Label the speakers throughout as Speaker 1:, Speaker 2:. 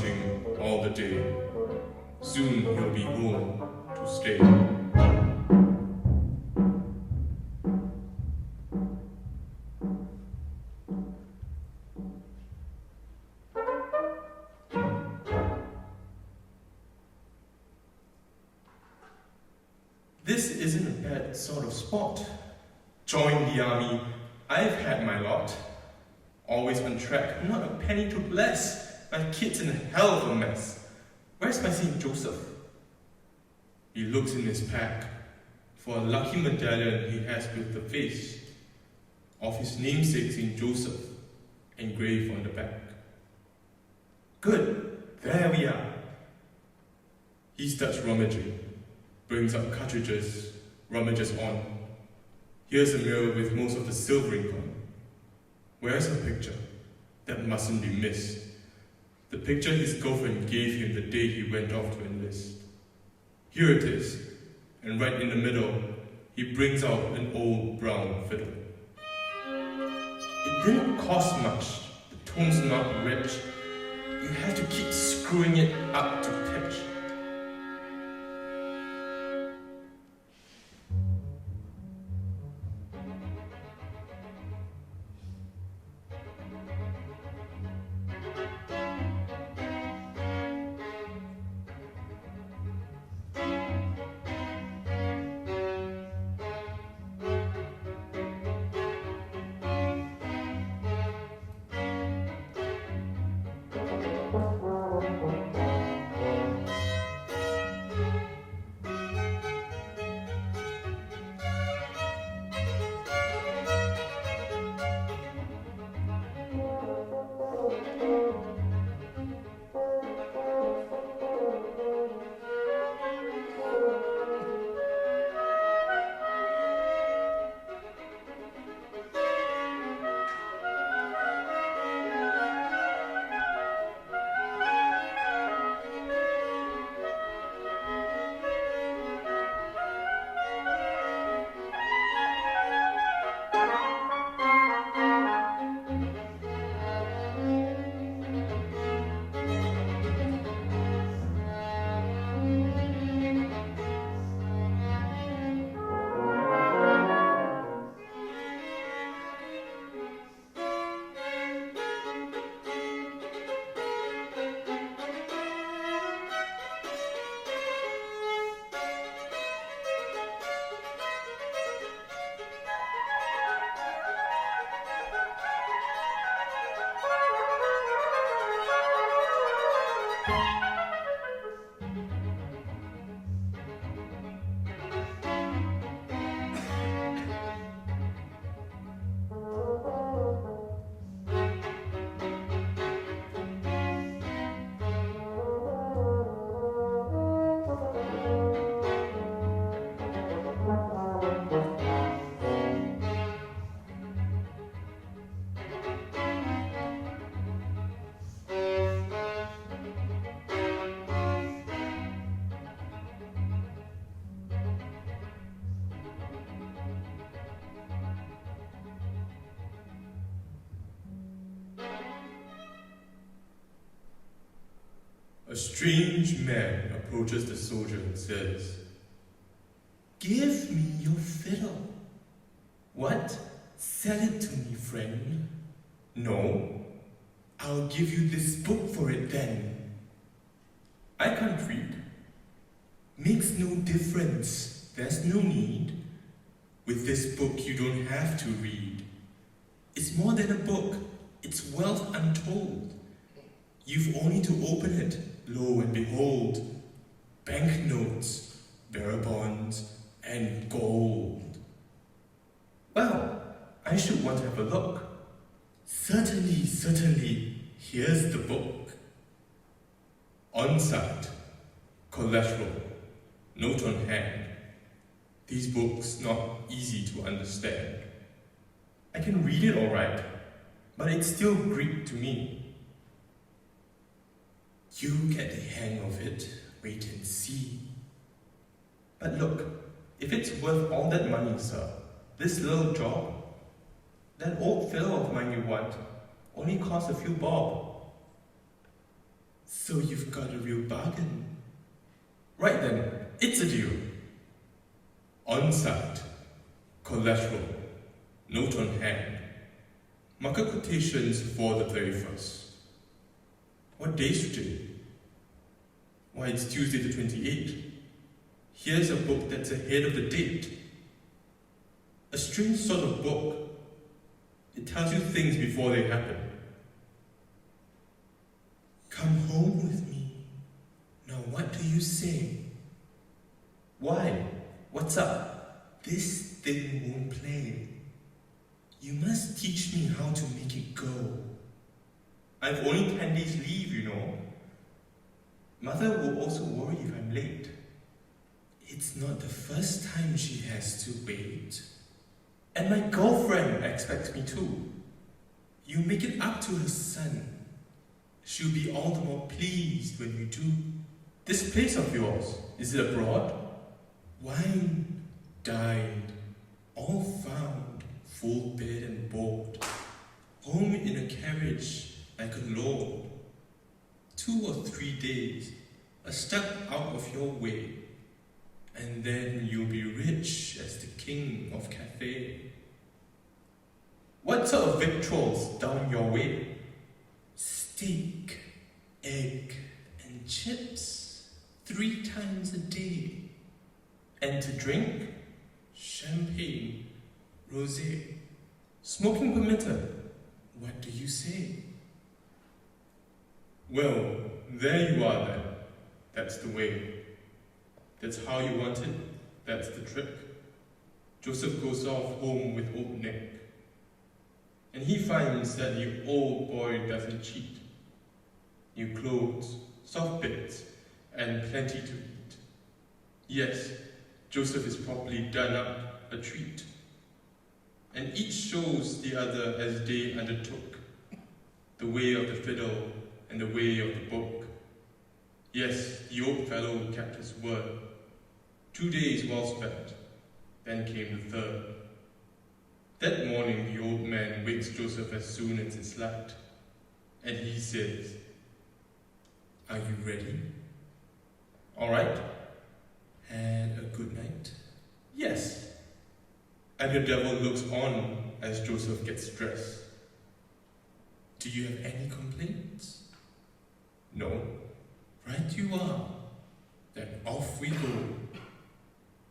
Speaker 1: marching all the day. Soon he'll be home to stay.
Speaker 2: This isn't a bad sort of spot. Join the army, I've had my lot. Always on track, not a penny to bless. My kid's in a hell of a mess. Where's my St. Joseph?
Speaker 1: He looks in his pack for a lucky medallion he has with the face of his namesake St. Joseph engraved on the back.
Speaker 2: Good, there we are.
Speaker 1: He starts rummaging, brings up cartridges, rummages on. Here's a mirror with most of the silvering gone. Where's her picture? That mustn't be missed. The picture his girlfriend gave him the day he went off to enlist. Here it is, and right in the middle, he brings out an old brown fiddle.
Speaker 2: It didn't cost much, the tone's not rich. You have to keep screwing it up to pitch.
Speaker 1: A strange man approaches the soldier and says,
Speaker 2: "Give me your fiddle." "What? Sell it to me, friend."
Speaker 1: "No,
Speaker 2: "I'll give you this book for it then."
Speaker 1: I can't read."
Speaker 2: "Makes no difference. There's no need.
Speaker 1: With this book you don't have to read.
Speaker 2: It's more than a book. It's wealth untold. You've only to open it. Lo and behold, banknotes, bearer bonds, and gold." "Well, I should want to have a look." "Certainly, certainly. Here's the book."
Speaker 1: On site, collateral, note on hand. These books not easy to understand.
Speaker 2: "I can read it all right, but it's still Greek to me." "You get the hang of it. Wait and see." "But look, if it's worth all that money, sir, this little job, that old fiddle of mine you want, only costs a few bob." So you've got a real bargain. Right then, it's a deal.
Speaker 1: On site, collateral, note on hand, market quotations for the 31st. What day is today? Why, it's Tuesday the 28th. Here's a book that's ahead of the date. A strange sort of book. It tells you things before they happen.
Speaker 2: Come home with me. Now what do you say?
Speaker 1: Why? What's up?
Speaker 2: This thing won't play. You must teach me how to make it go.
Speaker 1: I've only 10 days leave, you know. Mother will also worry if I'm late.
Speaker 2: It's not the first time she has to wait.
Speaker 1: And my girlfriend expects me too.
Speaker 2: You make it up to her son. She'll be all the more pleased when you do.
Speaker 1: This place of yours, is it abroad?
Speaker 2: Wine, dined, all found, full bed and board. Home in a carriage like a lord. 2 or 3 days, a step out of your way, and then you'll be rich as the king of Cathay.
Speaker 1: What sort of victuals down your way?
Speaker 2: Steak, egg, and chips 3 times a day.
Speaker 1: And to drink?
Speaker 2: Champagne, rosé.
Speaker 1: Smoking permitted?
Speaker 2: What do you say?
Speaker 1: Well, there you are then. That's the way. That's how you want it. That's the trick. Joseph goes off home with old Nick. And he finds that the old boy doesn't cheat. New clothes, soft bits, and plenty to eat. Yes, Joseph is properly done up a treat. And each shows the other as they undertook. The way of the fiddle and the way of the book. Yes, the old fellow kept his word. 2 days well spent. Then came the third. That morning the old man wakes Joseph as soon as it's light. And he says,
Speaker 2: Are you ready?
Speaker 1: all right?
Speaker 2: Had a good night?
Speaker 1: Yes. And the devil looks on as Joseph gets dressed.
Speaker 2: Do you have any complaints?
Speaker 1: No.
Speaker 2: Right you are. Then off we go.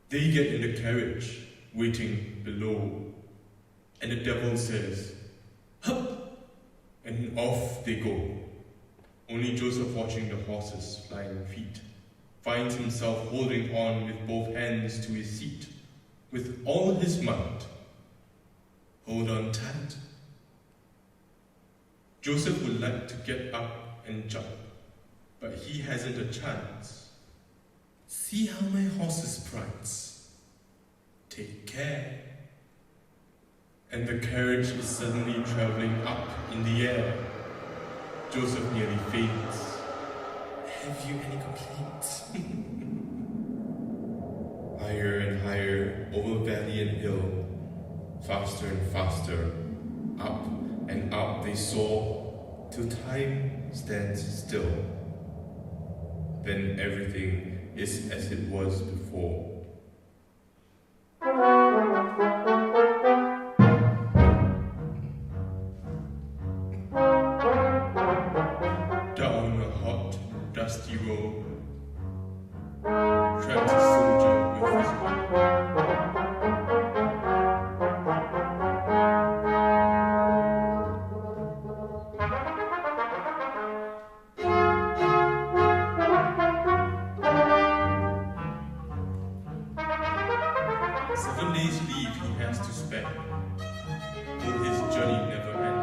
Speaker 1: They get in the carriage, waiting below. And the devil says, hup! And off they go. Only Joseph, watching the horses' flying feet, finds himself holding on with both hands to his seat, with all his might.
Speaker 2: Hold on tight.
Speaker 1: Joseph would like to get up and jump, but he hasn't a chance.
Speaker 2: See how my horses prance. Take care.
Speaker 1: And the carriage is suddenly traveling up in the air. Joseph nearly faints.
Speaker 2: Have you any complaints?
Speaker 1: Higher and higher, over valley and hill, faster and faster, up and up they soar, till time stands still. Then everything is as it was before. Down a hot, dusty road, tramps a soldier with his Seven days leave he has to spend. Will his journey never end?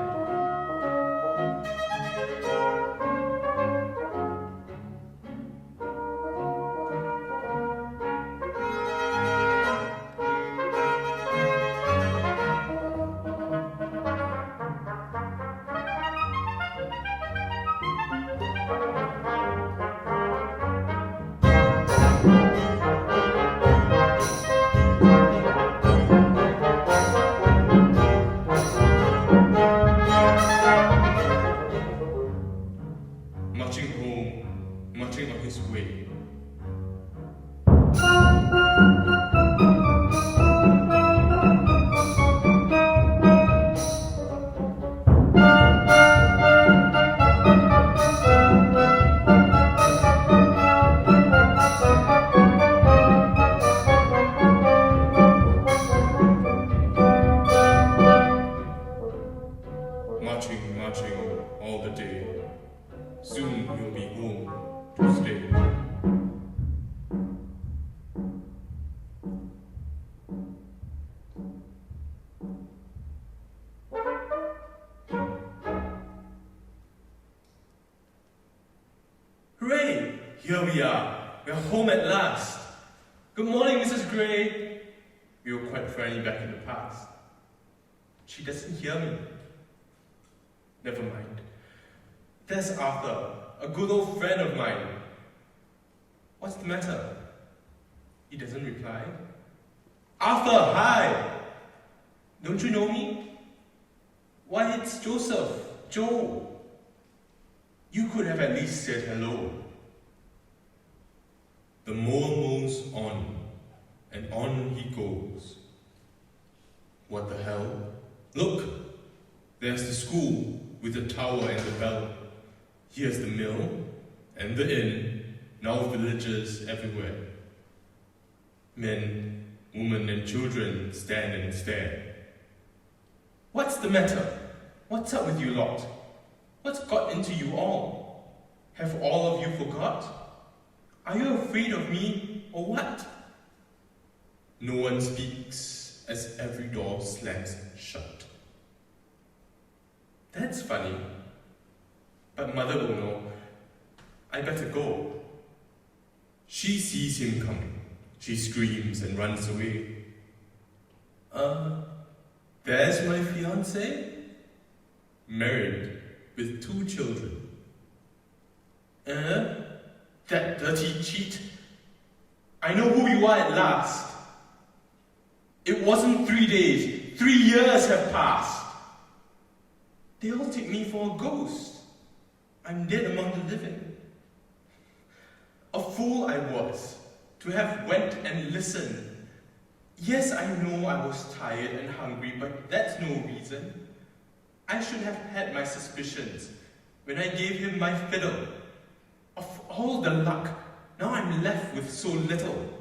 Speaker 1: his way. Marching all the day. Soon he'll be home to stay.
Speaker 2: Hooray! Here we are. We're home at last. Good morning, Mrs. Gray.
Speaker 1: We were quite friendly back in the past.
Speaker 2: She doesn't hear me.
Speaker 1: Never mind.
Speaker 2: There's Arthur, a good old friend of mine. What's the matter? He doesn't reply. Arthur, hi! Don't you know me? Why, it's Joseph, Joe. You could have at least said hello.
Speaker 1: The mower mows on, and on he goes. What the hell? Look! There's the school with the tower and the bell. Here's the mill and the inn, now villagers everywhere. Men, women, and children stand and stare.
Speaker 2: What's the matter? What's up with you lot? What's got into you all? Have all of you forgot? Are you afraid of me, or what?
Speaker 1: No one speaks as every door slams shut.
Speaker 2: That's funny. But Mother will know. I better go.
Speaker 1: She sees him coming. She screams and runs away.
Speaker 2: There's my fiancé?
Speaker 1: Married with 2 children.
Speaker 2: That dirty cheat. I know who you are at last. It wasn't 3 days. 3 years have passed. They all take me for a ghost. I'm dead among the living. A fool I was to have went and listened. Yes, I know I was tired and hungry, but that's no reason. I should have had my suspicions when I gave him my fiddle. Of all the luck, now I'm left with so little.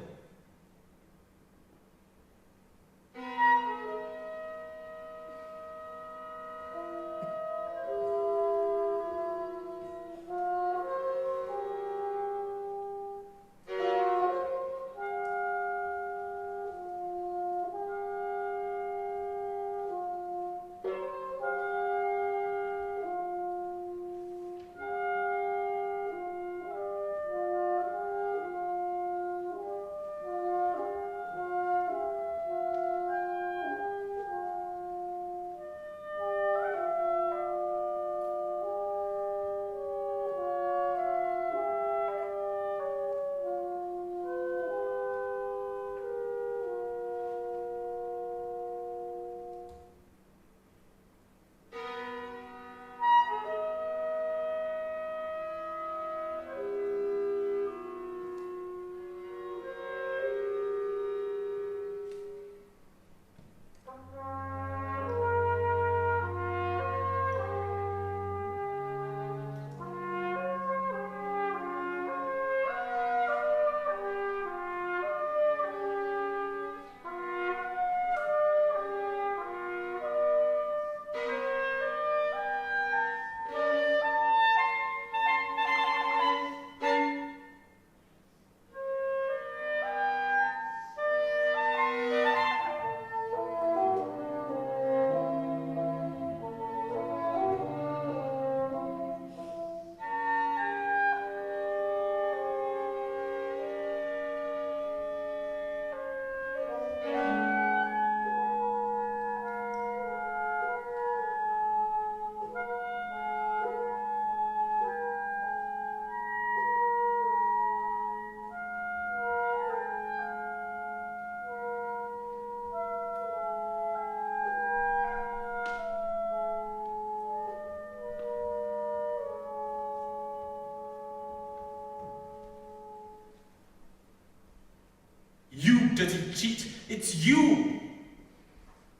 Speaker 2: dirty cheat. It's you.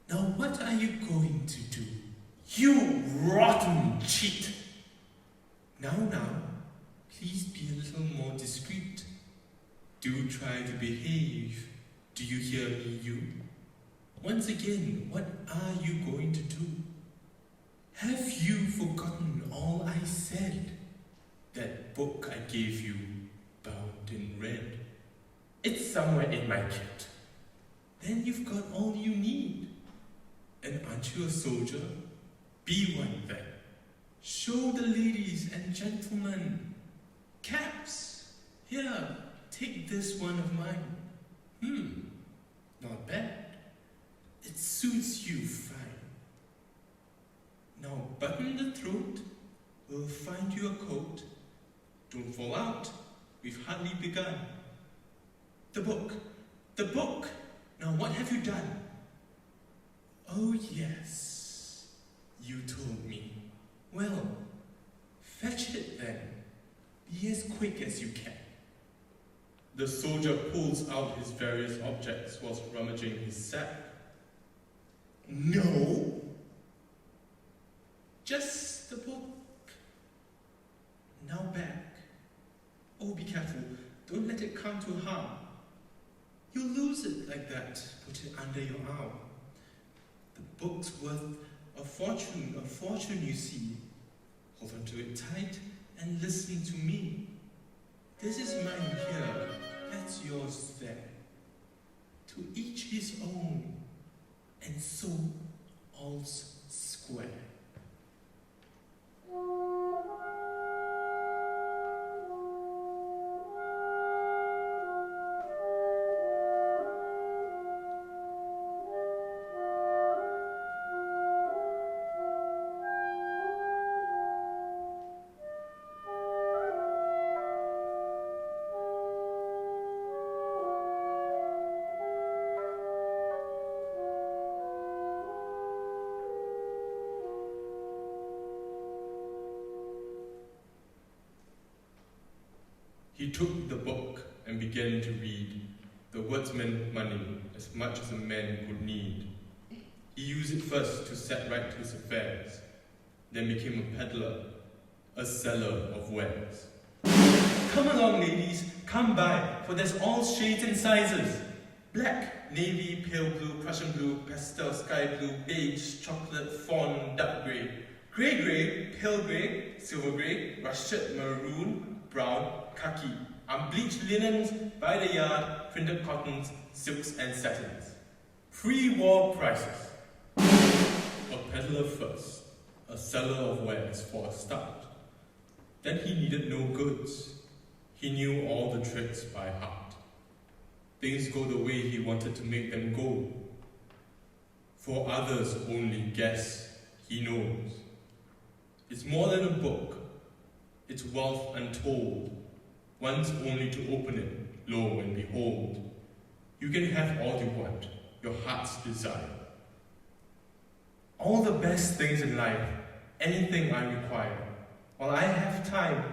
Speaker 2: Now what are you going to do? You rotten cheat. Now, please be a little more discreet. Do try to behave. Do you hear me, you? Once again, what are you going to do? Have you forgotten all I said? That book I gave you, bound in red. It's somewhere in my kit. Then you've got all you need. And aren't you a soldier? Be one then. Show the ladies and gentlemen. Caps. Here, take this one of mine. Not bad. It suits you fine. Now button the throat. We'll find you a coat. Don't fall out. We've hardly begun. The book. The book. Now what have you done? Oh yes. You told me. Well, fetch it then. Be as quick as you can. The soldier pulls out his various objects whilst rummaging his sack. No. Just the book. Now back. Oh, be careful. Don't let it come to harm. You'll lose it like that. Put it under your arm. The book's worth a fortune you see. Hold on to it tight and listen to me. This is mine here, that's yours there. To each his own, and so all's square. He took the book and began to read. The words meant money, as much as a man could need. He used it first to set right his affairs, then became a peddler, a seller of wares. Come along, ladies, come by, for there's all shades and sizes. Black, navy, pale blue, Prussian blue, pastel, sky blue, beige, chocolate, fawn, dark grey, grey, pale grey, silver grey, rusted, maroon, brown, khaki, unbleached linens, by the yard, printed cottons, silks and satins. Pre-war prices. A peddler first, a seller of wares for a start. Then he needed no goods. He knew all the tricks by heart. Things go the way he wanted to make them go. For others only guess he knows. It's more than a book. It's wealth untold. Once only to open it, lo and behold. You can have all you want, your heart's desire. All the best things in life, anything I require. While I have time,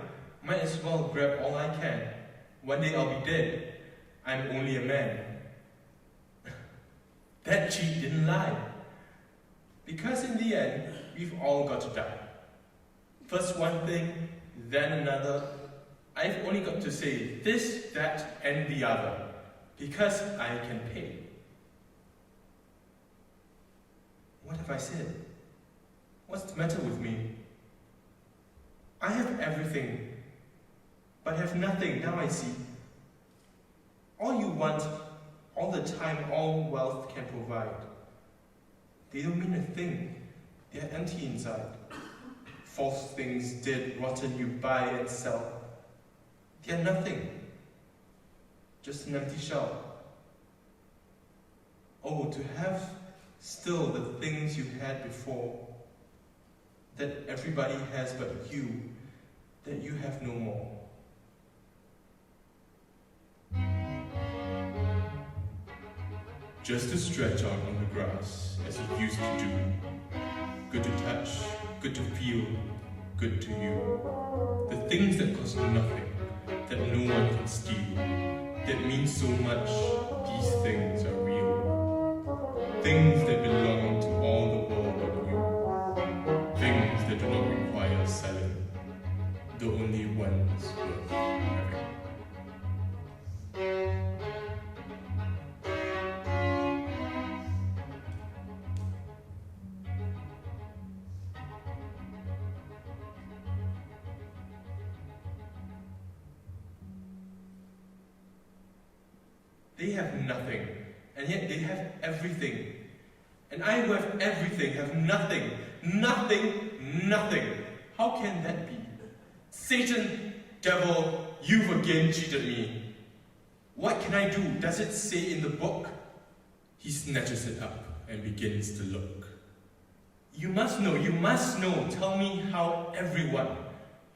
Speaker 2: might as well grab all I can. One day I'll be dead. I'm only a man. That cheat didn't lie. Because in the end, we've all got to die. First one thing, then another. I've only got to say this, that, and the other, because I can pay. What have I said? What's the matter with me? I have everything, but have nothing, now I see. All you want, all the time, all wealth can provide. They don't mean a thing, they're empty inside. False things dead, rotten you buy and sell. They're nothing, just an empty shell. Oh, to have still the things you had before, that everybody has but you, that you have no more. Just to stretch out on the grass as it used to do. Good to touch, good to feel, good to you. The things that cost nothing, that no one can steal.
Speaker 1: that mean so much, these things are real. Things that belong to all the world but you. Things that do not require selling. The only ones worth having. They have nothing, and yet they have everything. And I who have everything have nothing. Nothing, nothing. How can that be? Satan, devil, you've again cheated me. What can I do? Does it say in the book? He snatches it up and begins to look. You must know. Tell me how everyone,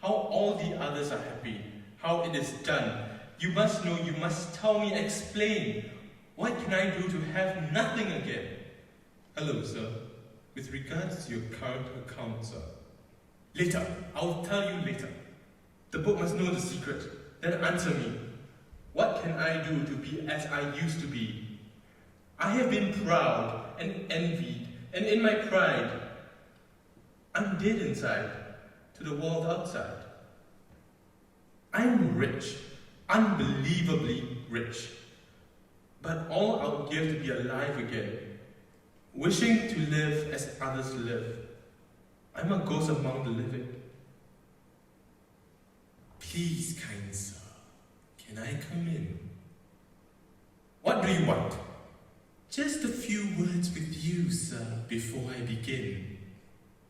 Speaker 1: how all the others are happy, how it is done. You must know, you must tell me, explain. What can I do to have nothing again? Hello, sir. With regards to your current account, sir. Later. I'll tell you later. The book must know the secret. Then answer me. What can I do to be as I used to be? I have been proud and envied, and in my pride, I'm dead inside to the world outside. I'm rich. Unbelievably rich. But all I would give to be alive again, wishing to live as others live. I'm a ghost among the living. Please, kind sir, can I come in? What do you want? Just a few words with you, sir, before I begin.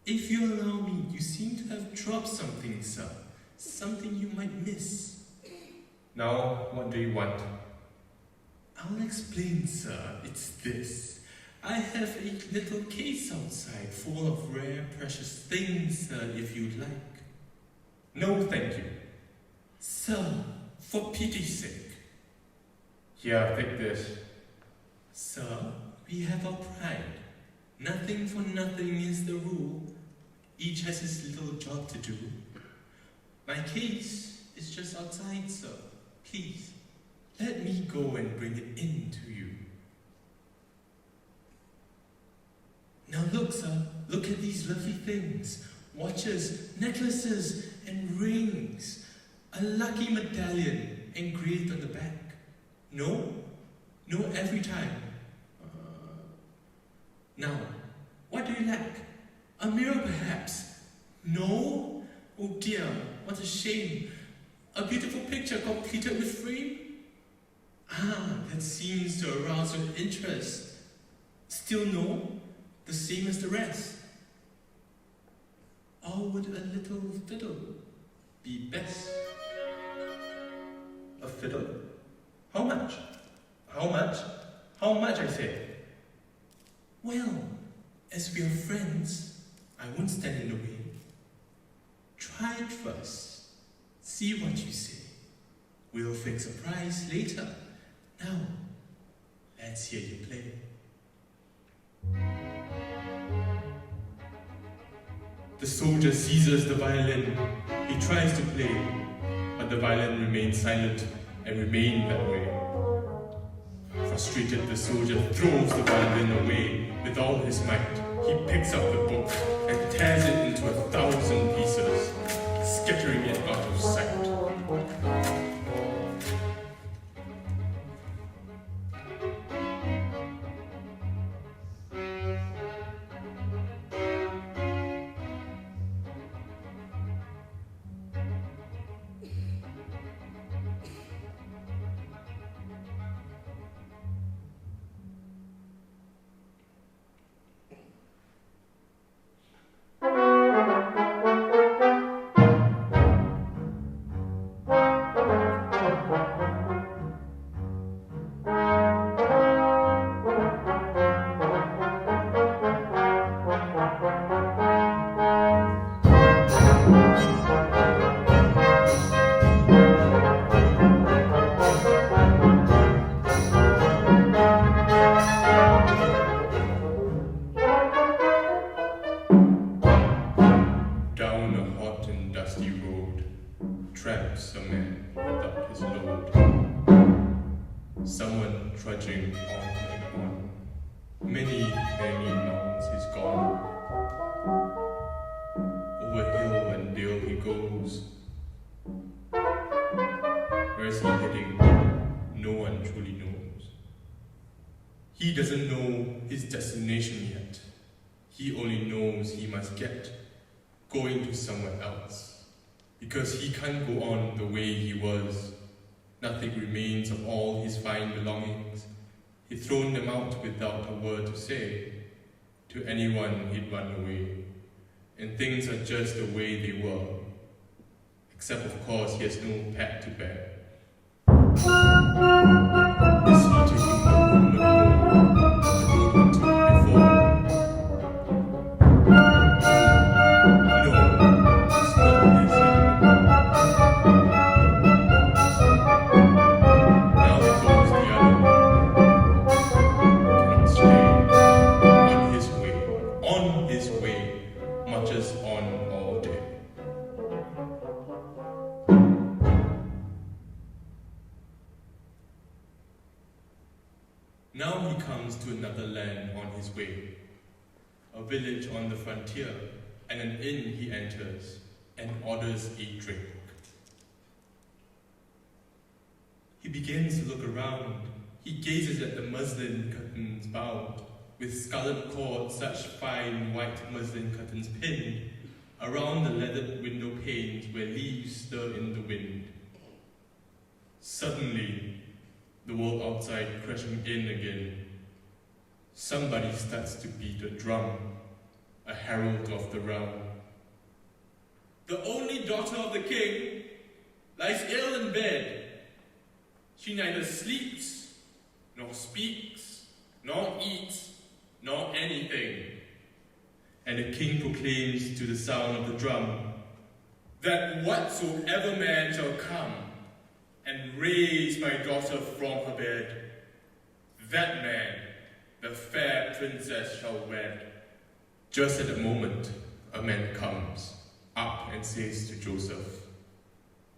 Speaker 1: If you allow me, you seem to have dropped something, sir. Something you might miss. Now, what do you want? I'll explain, sir. It's this. I have a little case outside full of rare, precious things, sir, if you'd like. No, thank you. Sir, for pity's sake. Here, take this. Sir, we have our pride. Nothing for nothing is the rule. Each has his little job to do. My case is just outside, sir. Please, let me go and bring it in to you. Now look, sir, look at these lovely things. Watches, necklaces, and rings. A lucky medallion engraved on the back. No, every time. Now, what do you lack? A mirror, perhaps? No? Oh dear, what a shame. A beautiful picture completed with frame? Ah, that seems to arouse your interest. Still no? The same as the rest? Or would a little fiddle be best? A fiddle? How much? How much? How much, I say? Well, as we are friends, I won't stand in the way. Try it first. See what you say. We'll fix a price later. Now, let's hear you play. The soldier seizes the violin. He tries to play, but the violin remains silent and remains that way. Frustrated, the soldier throws the violin away with all his might. He picks up the book and tears it into 1,000 pieces, scattering it out of sight. tramps a man without his load. Someone trudging on and on. Many, many miles he's gone. Over hill and dale he goes. Where is he heading? No one truly knows. He doesn't know his destination yet. He only knows he must get going to somewhere else. Because he can't go on the way he was. Nothing remains of all his fine belongings. He'd thrown them out without a word to say. To anyone he'd run away. And things are just the way they were. Except of course he has no pet to bear. Is he taking the homeward road he took before? No, it's not his anymore. Now he goes the other way. Cannot stay. On his way, marches on all day. Now he comes to another land on his way, a village on the frontier, and an inn he enters and orders a drink. He begins to look around. He gazes at the muslin curtains bound, with scarlet cord such fine white muslin curtains pinned around the leathered window panes where leaves stir in the wind. Suddenly, the world outside crashing in again. Somebody starts to beat a drum, a herald of the realm. The only daughter of the king lies ill in bed. She neither sleeps, nor speaks, nor eats, nor anything. And the king proclaims to the sound of the drum that whatsoever man shall come and raise my daughter from her bed, that man the fair princess shall wed. Just at that moment, a man comes up and says to Joseph,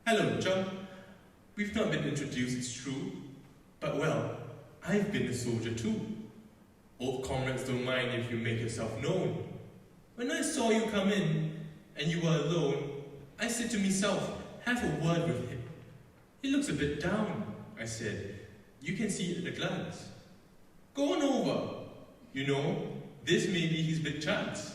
Speaker 1: "Hello, John. We've not been introduced, it's true, but well, I've been a soldier too. Old comrades don't mind if you make yourself known. When I saw you come in, and you were alone, I said to myself, have a word with him. He looks a bit down, I said. You can see it at a glance. Go on over. You know, this may be his big chance.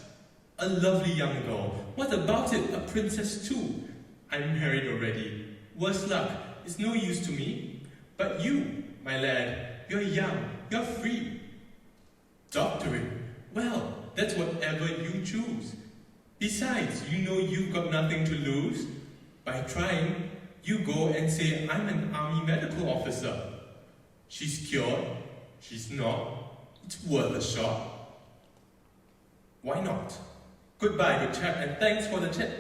Speaker 1: A lovely young girl. What about it, a princess too? I'm married already. Worse luck, it's no use to me. But you, my lad, you're young, you're free. Doctoring? Well, that's whatever you choose. Besides, you know you've got nothing to lose. By trying, you go and say, I'm an army medical officer. She's cured, she's not. It's worth a shot. Why not? Goodbye, good chap, and thanks for the tip.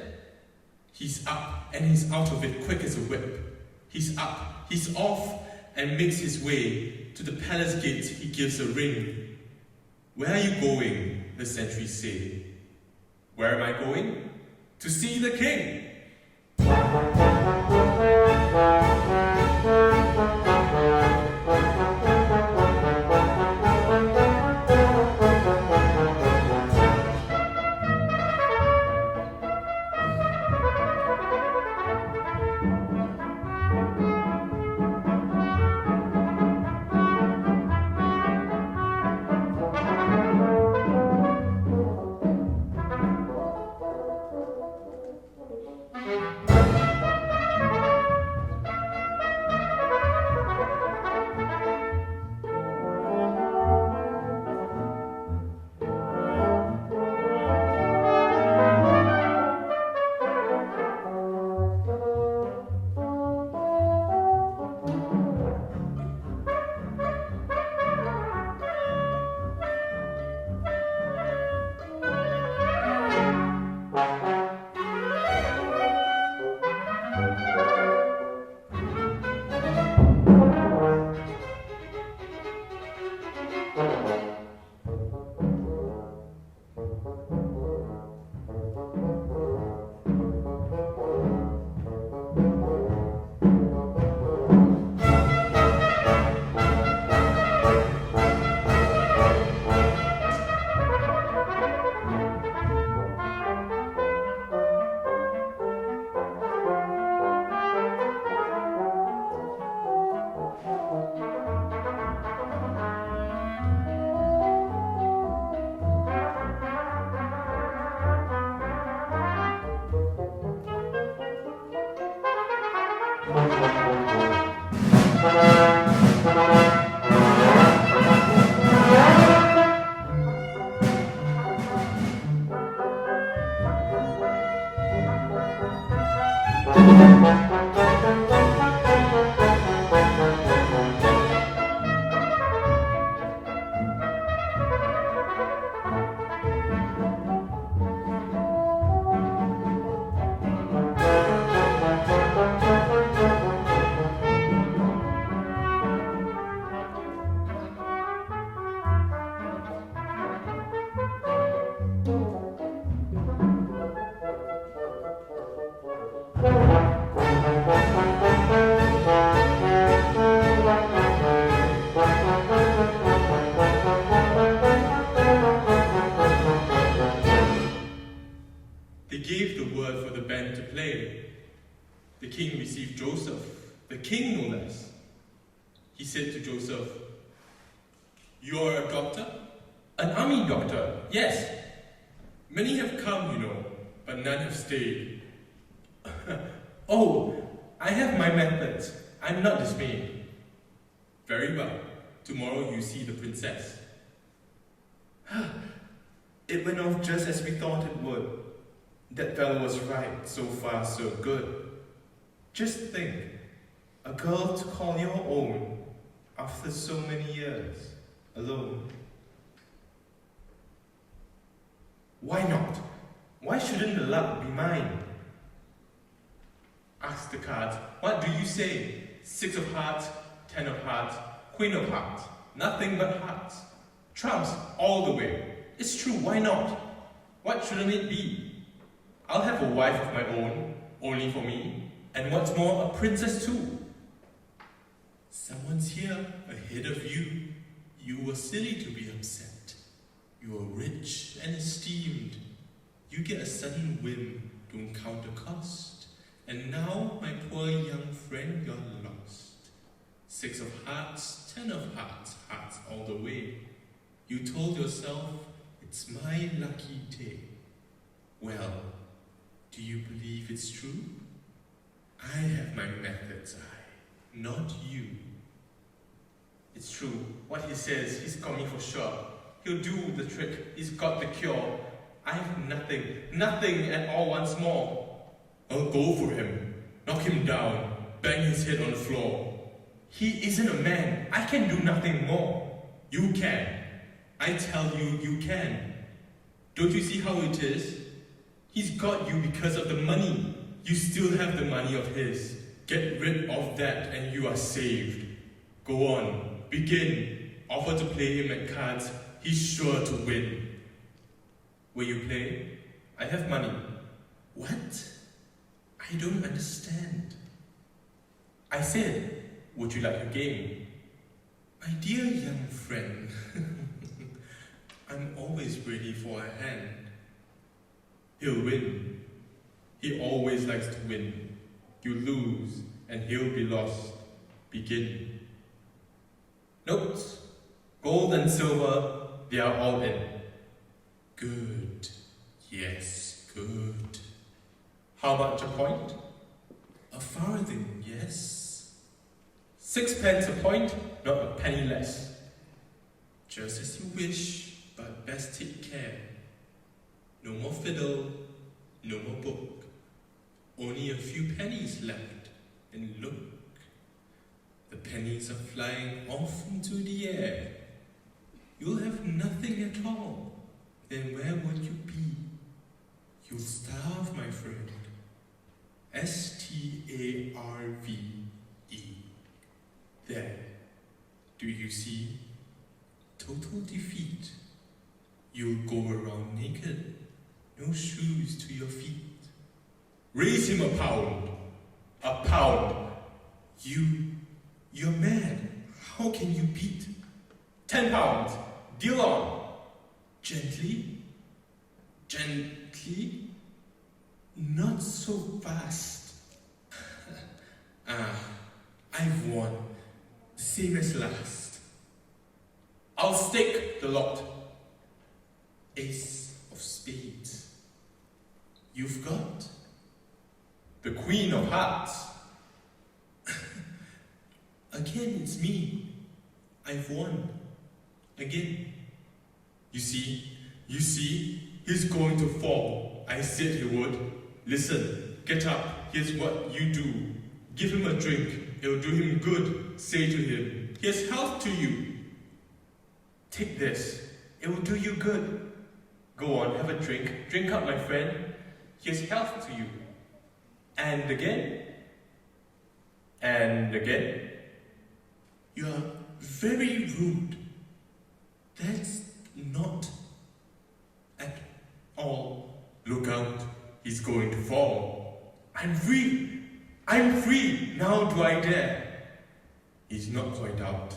Speaker 1: He's up, and he's out of it quick as a whip. He's up, he's off, and makes his way. To the palace gates he gives a ring. Where are you going? The sentries say. Where am I going? To see the king.
Speaker 2: They gave the word for the band to play. The king received Joseph, the king no less. He said to Joseph, "You are a doctor?" "An army doctor, yes. Many have come, you know, but none have stayed." "Oh, I have my methods. I'm not dismayed." "Very well. Tomorrow you see the princess." It went off just as we thought it would. That fellow was right, so far so good. Just think, a girl to call your own after so many years alone. Why not? Why shouldn't the luck be mine? Ask the cards. What do you say? 6 of hearts, 10 of hearts, queen of hearts. Nothing but hearts. Trumps all the way. It's true, why not? What shouldn't it be? I'll have a wife of my own, only for me, and what's more, a princess too. Someone's here, ahead of you. You were silly to be upset. You are rich and esteemed. You get a sudden whim, don't count the cost. And now, my poor young friend, you're lost. 6 of hearts, 10 of hearts, hearts all the way. You told yourself, it's my lucky day. Well, do you believe it's true? I have my methods, not you. It's true, what he says, he's coming for sure. He'll do the trick, he's got the cure. I have nothing at all once more. I'll go for him, knock him down, bang his head on the floor. He isn't a man, I can do nothing more. You can, I tell you, you can. Don't you see how it is? He's got you because of the money. You still have the money of his. Get rid of that and you are saved. Go on, begin. Offer to play him at cards. He's sure to win. Will you play? I have money. What? I don't understand. I said, would you like a game? My dear young friend, I'm always ready for a hand. He'll win. He always likes to win. You lose, and he'll be lost. Begin. Notes, gold and silver, they are all in. Good. Yes, good. How much a point? A farthing, yes. 6 pence a point, not a penny less. Just as you wish, but best take care. No more fiddle, no more book. Only a few pennies left, and look. The pennies are flying off into the air. You'll have nothing at all. Then where would you be? You'll starve, my friend. S-T-A-R-V-E. There. Do you see? Total defeat. You'll go around naked. No shoes to your feet. Raise him a pound. A pound. You're mad. How can you beat? 10 pounds. Deal on. Gently. Gently. Not so fast. I've won. Same as last. I'll stake the lot. Ace of spades. You've got the Queen of Hearts. Again, it's me. I've won. Again.
Speaker 1: You see, he's going to fall. I said he would. Listen, get up. Here's what you do. Give him a drink. It'll do him good. Say to him, here's health to you. Take this. It will do you good. Go on, have a drink. Drink up, my friend. Here's health to you. And again. And again.
Speaker 2: You are very rude. That's not at all.
Speaker 1: Look out. He's going to fall. I'm free. I'm free. Now do I dare? He's not quite out.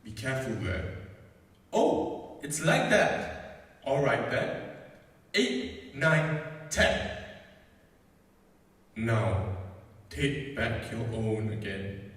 Speaker 1: Be careful there. Oh, it's like that. All right then. 8, 9, 10. Now, take back your own again.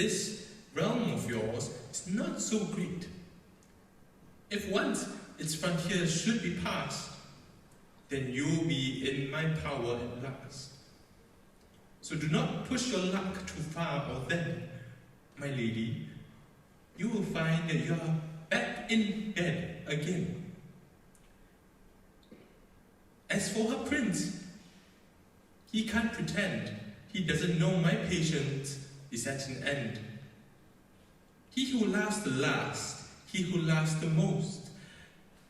Speaker 2: this realm of yours is not so great. If once its frontiers should be passed, then you will be in my power at last. So do not push your luck too far, or then, my lady, you will find that you are back in bed again. As for her prince, he can't pretend he doesn't know my patience is at an end. He who laughs the last, he who laughs the most,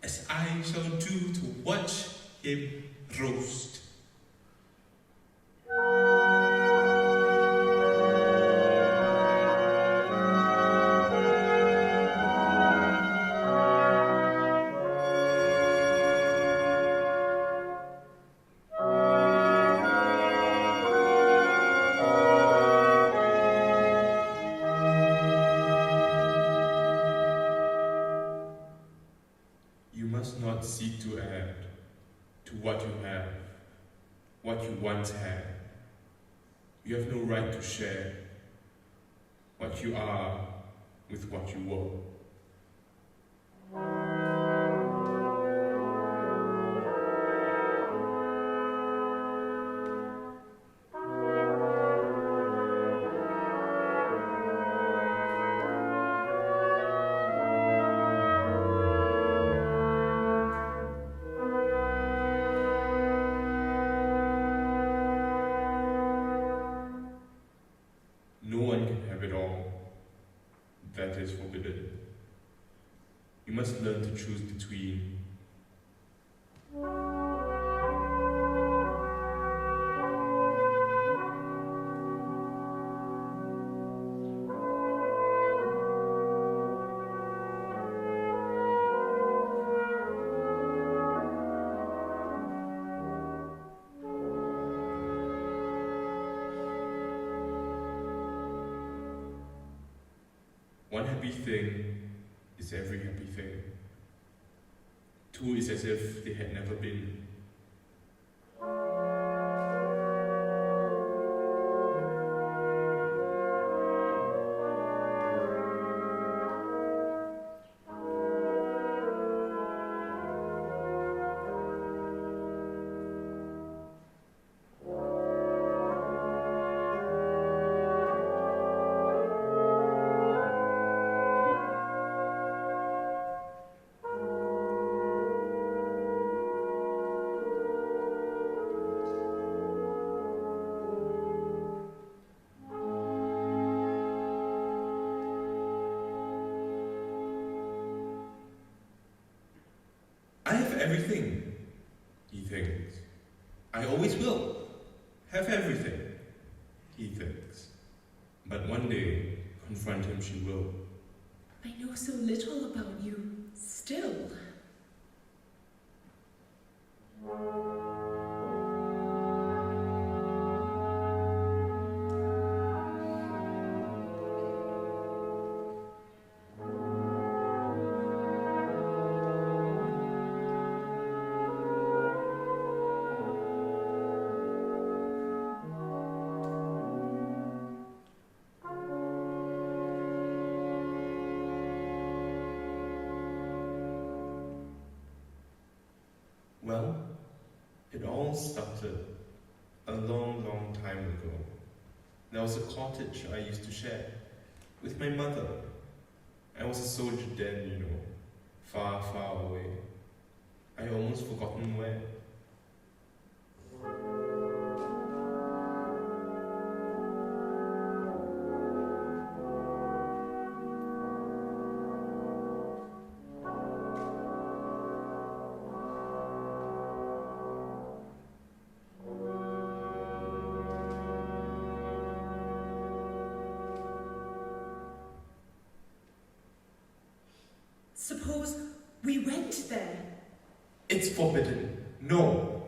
Speaker 2: as I shall do to watch him roast.
Speaker 1: You must not seek to add to what you have, what you once had. You have no right to share what you are with what you were. No one can have it all. That is forbidden. You must learn to choose between. One happy thing is every happy thing. Two is as if they had never been. I have everything, he thinks. I always will have everything, he thinks. But one day, confront him she will.
Speaker 3: I know so little about you still.
Speaker 1: Well, it all started a long, long time ago. There was a cottage I used to share with my mother. I was a soldier then, you know, far, far away. I almost forgotten where.
Speaker 3: Suppose we went there.
Speaker 1: It's forbidden. No.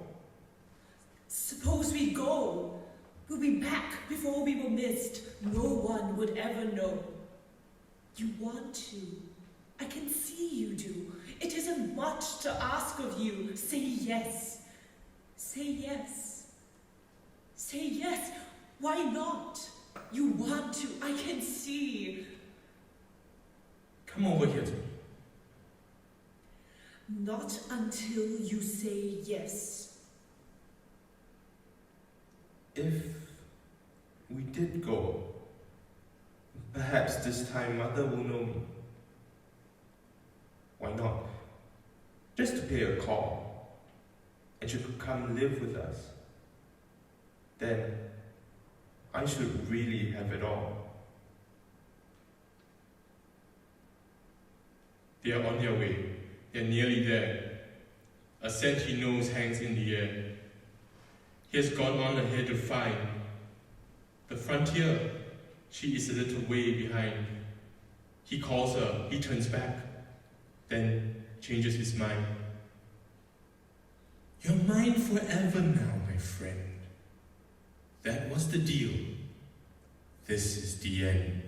Speaker 3: Suppose we go. We'll be back before we were missed. No one would ever know. You want to. I can see you do. It isn't much to ask of you. Say yes. Say yes. Say yes. Why not? You want to. I can see.
Speaker 2: Come over here to me.
Speaker 3: Not until you say yes.
Speaker 2: If we did go, perhaps this time Mother will know me. Why not? Just to pay a call, and she could come live with us. Then I should really have it all.
Speaker 1: They are on their way. They're nearly there. A scent he knows hangs in the air. He has gone on ahead to find the frontier. She is a little way behind. He calls her. He turns back. Then changes his mind.
Speaker 2: You're mine forever now, my friend. That was the deal. This is the end.